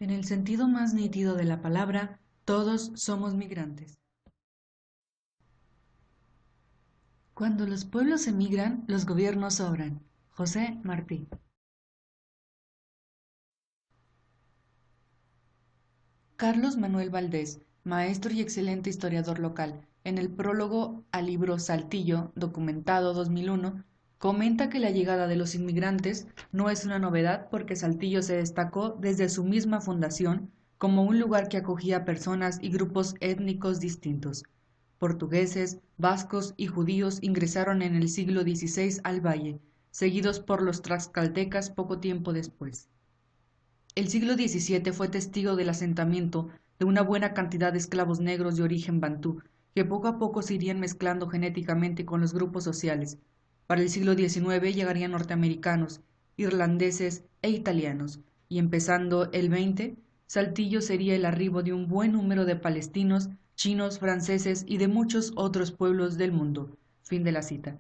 En el sentido más nítido de la palabra, todos somos migrantes. Cuando los pueblos emigran, los gobiernos sobran. José Martí. Carlos Manuel Valdés, maestro y excelente historiador local, en el prólogo al libro Saltillo, documentado 2001, comenta que la llegada de los inmigrantes no es una novedad porque Saltillo se destacó desde su misma fundación como un lugar que acogía a personas y grupos étnicos distintos. Portugueses, vascos y judíos ingresaron en el siglo XVI al valle, seguidos por los tlaxcaltecas poco tiempo después. El siglo XVII fue testigo del asentamiento de una buena cantidad de esclavos negros de origen bantú, que poco a poco se irían mezclando genéticamente con los grupos sociales. Para el siglo XIX llegarían norteamericanos, irlandeses e italianos, y empezando el XX, Saltillo sería el arribo de un buen número de palestinos, chinos, franceses y de muchos otros pueblos del mundo. Fin de la cita.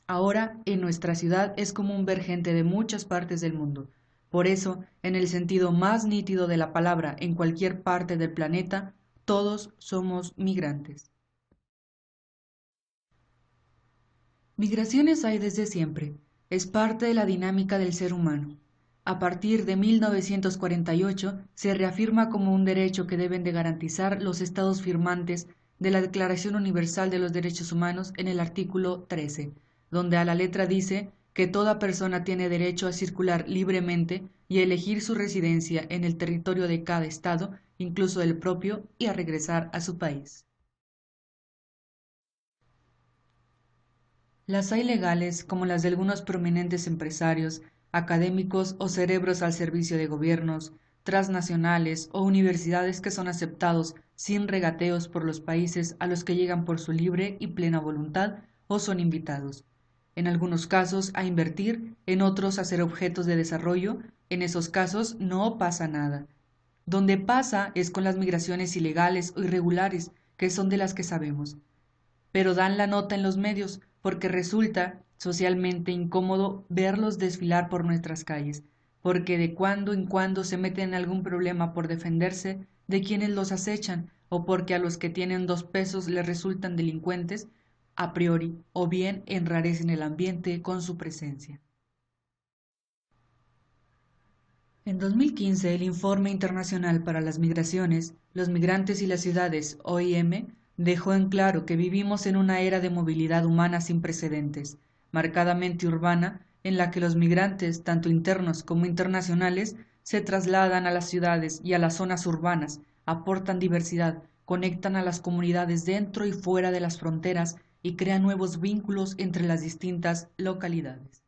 Ahora, en nuestra ciudad es común ver gente de muchas partes del mundo. Por eso, en el sentido más nítido de la palabra en cualquier parte del planeta, todos somos migrantes. Migraciones hay desde siempre. Es parte de la dinámica del ser humano. A partir de 1948 se reafirma como un derecho que deben de garantizar los estados firmantes de la Declaración Universal de los Derechos Humanos en el artículo 13, donde a la letra dice que toda persona tiene derecho a circular libremente y a elegir su residencia en el territorio de cada estado, incluso del propio, y a regresar a su país. Las hay legales, como las de algunos prominentes empresarios, académicos o cerebros al servicio de gobiernos, transnacionales o universidades que son aceptados sin regateos por los países a los que llegan por su libre y plena voluntad o son invitados. En algunos casos a invertir, en otros a ser objetos de desarrollo, en esos casos no pasa nada. Donde pasa es con las migraciones ilegales o irregulares, que son de las que sabemos, pero dan la nota en los medios porque resulta socialmente incómodo verlos desfilar por nuestras calles, porque de cuando en cuando se meten en algún problema por defenderse de quienes los acechan o porque a los que tienen 2 pesos les resultan delincuentes a priori o bien enrarecen el ambiente con su presencia. En 2015, el Informe Internacional para las Migraciones, los Migrantes y las Ciudades, OIM, dejó en claro que vivimos en una era de movilidad humana sin precedentes, marcadamente urbana, en la que los migrantes, tanto internos como internacionales, se trasladan a las ciudades y a las zonas urbanas, aportan diversidad, conectan a las comunidades dentro y fuera de las fronteras y crean nuevos vínculos entre las distintas localidades.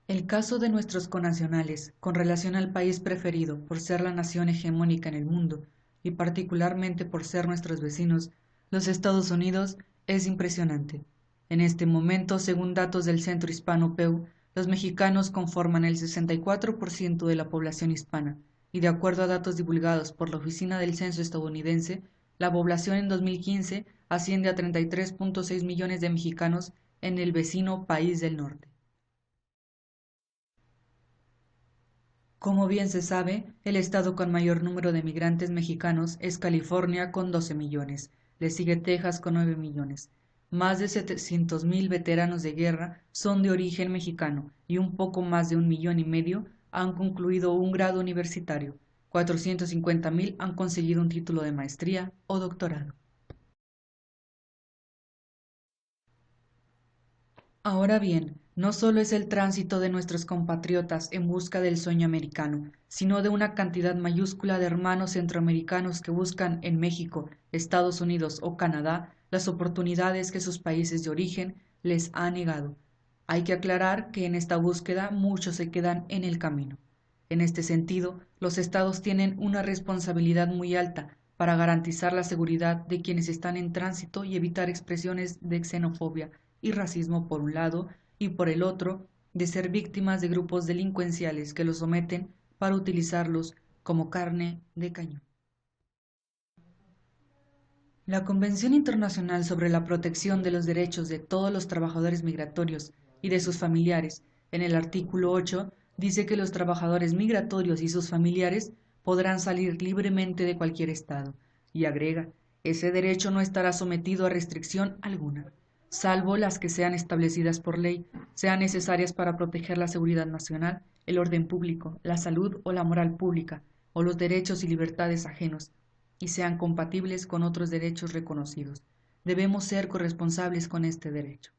El caso de nuestros connacionales, con relación al país preferido por ser la nación hegemónica en el mundo, y particularmente por ser nuestros vecinos, los Estados Unidos, es impresionante. En este momento, según datos del Centro Hispano PEU, los mexicanos conforman el 64% de la población hispana, y de acuerdo a datos divulgados por la Oficina del Censo estadounidense, la población en 2015 asciende a 33.6 millones de mexicanos en el vecino país del norte. Como bien se sabe, el estado con mayor número de migrantes mexicanos es California con 12 millones, le sigue Texas con 9 millones. Más de 700,000 veteranos de guerra son de origen mexicano y un poco más de 1,5 millones han concluido un grado universitario. 450,000 han conseguido un título de maestría o doctorado. Ahora bien, no solo es el tránsito de nuestros compatriotas en busca del sueño americano, sino de una cantidad mayúscula de hermanos centroamericanos que buscan en México, Estados Unidos o Canadá las oportunidades que sus países de origen les han negado. Hay que aclarar que en esta búsqueda muchos se quedan en el camino. En este sentido, los estados tienen una responsabilidad muy alta para garantizar la seguridad de quienes están en tránsito y evitar expresiones de xenofobia y racismo por un lado y por el otro de ser víctimas de grupos delincuenciales que los someten para utilizarlos como carne de cañón. La Convención Internacional sobre la Protección de los Derechos de todos los Trabajadores Migratorios y de sus familiares, en el artículo 8, dice que los trabajadores migratorios y sus familiares podrán salir libremente de cualquier estado, y agrega, ese derecho no estará sometido a restricción alguna, salvo las que sean establecidas por ley, sean necesarias para proteger la seguridad nacional, el orden público, la salud o la moral pública, o los derechos y libertades ajenos, y sean compatibles con otros derechos reconocidos. Debemos ser corresponsables con este derecho.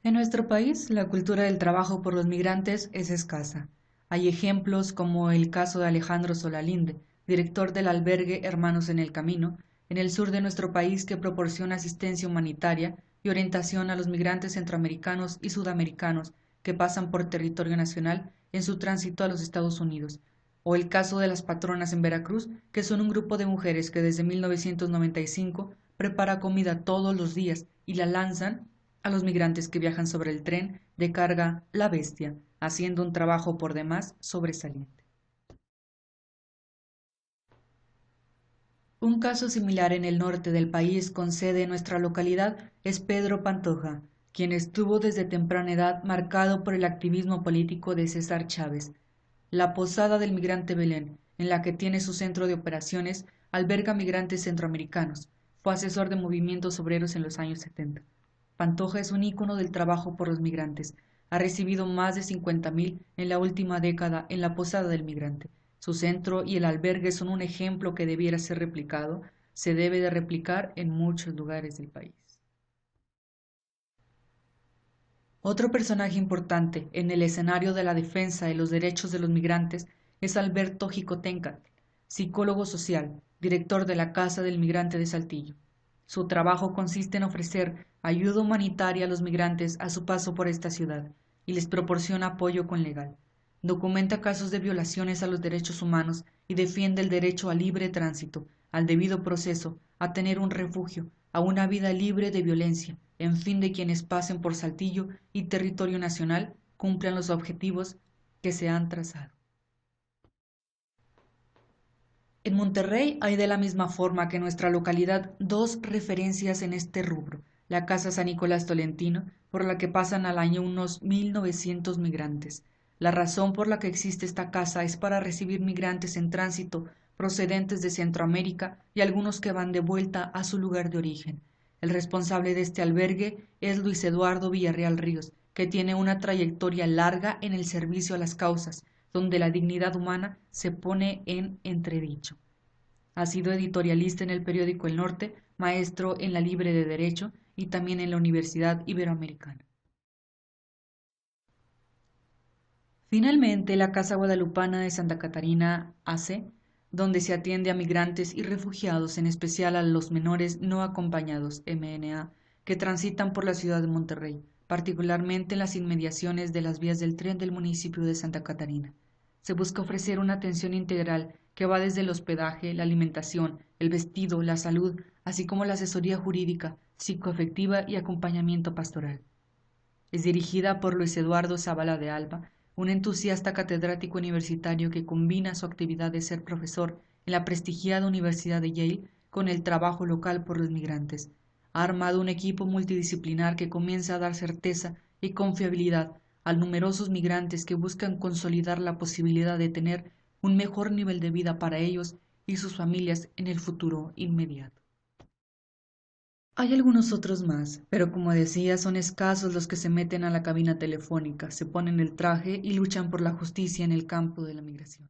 En nuestro país, la cultura del trabajo por los migrantes es escasa. Hay ejemplos como el caso de Alejandro Solalinde, director del albergue Hermanos en el Camino, en el sur de nuestro país, que proporciona asistencia humanitaria y orientación a los migrantes centroamericanos y sudamericanos que pasan por territorio nacional en su tránsito a los Estados Unidos, o el caso de las patronas en Veracruz, que son un grupo de mujeres que desde 1995 prepara comida todos los días y la lanzan a los migrantes que viajan sobre el tren de carga La Bestia, haciendo un trabajo por demás sobresaliente. Un caso similar en el norte del país con sede en nuestra localidad es Pedro Pantoja, quien estuvo desde temprana edad marcado por el activismo político de César Chávez. La Posada del Migrante Belén, en la que tiene su centro de operaciones, alberga migrantes centroamericanos. Fue asesor de movimientos obreros en los años 70. Pantoja es un ícono del trabajo por los migrantes. Ha recibido más de 50.000 en la última década en la Posada del Migrante. Su centro y el albergue son un ejemplo que debiera ser replicado, se debe de replicar en muchos lugares del país. Otro personaje importante en el escenario de la defensa de los derechos de los migrantes es Alberto Jicotencat, psicólogo social, director de la Casa del Migrante de Saltillo. Su trabajo consiste en ofrecer ayuda humanitaria a los migrantes a su paso por esta ciudad y les proporciona apoyo con legal. Documenta casos de violaciones a los derechos humanos y defiende el derecho al libre tránsito, al debido proceso, a tener un refugio, a una vida libre de violencia, en fin de quienes pasen por Saltillo y territorio nacional cumplan los objetivos que se han trazado. En Monterrey hay de la misma forma que en nuestra localidad dos referencias en este rubro, la Casa San Nicolás Tolentino, por la que pasan al año unos 1.900 migrantes. La razón por la que existe esta casa es para recibir migrantes en tránsito procedentes de Centroamérica y algunos que van de vuelta a su lugar de origen. El responsable de este albergue es Luis Eduardo Villarreal Ríos, que tiene una trayectoria larga en el servicio a las causas, donde la dignidad humana se pone en entredicho. Ha sido editorialista en el periódico El Norte, maestro en la Libre de Derecho y también en la Universidad Iberoamericana. Finalmente, la Casa Guadalupana de Santa Catarina AC, donde se atiende a migrantes y refugiados, en especial a los menores no acompañados, MNA, que transitan por la ciudad de Monterrey, particularmente en las inmediaciones de las vías del tren del municipio de Santa Catarina. Se busca ofrecer una atención integral que va desde el hospedaje, la alimentación, el vestido, la salud, así como la asesoría jurídica, psicoafectiva y acompañamiento pastoral. Es dirigida por Luis Eduardo Zavala de Alba, un entusiasta catedrático universitario que combina su actividad de ser profesor en la prestigiada Universidad de Yale con el trabajo local por los migrantes. Ha armado un equipo multidisciplinar que comienza a dar certeza y confiabilidad a numerosos migrantes que buscan consolidar la posibilidad de tener un mejor nivel de vida para ellos y sus familias en el futuro inmediato. Hay algunos otros más, pero como decía, son escasos los que se meten a la cabina telefónica, se ponen el traje y luchan por la justicia en el campo de la migración.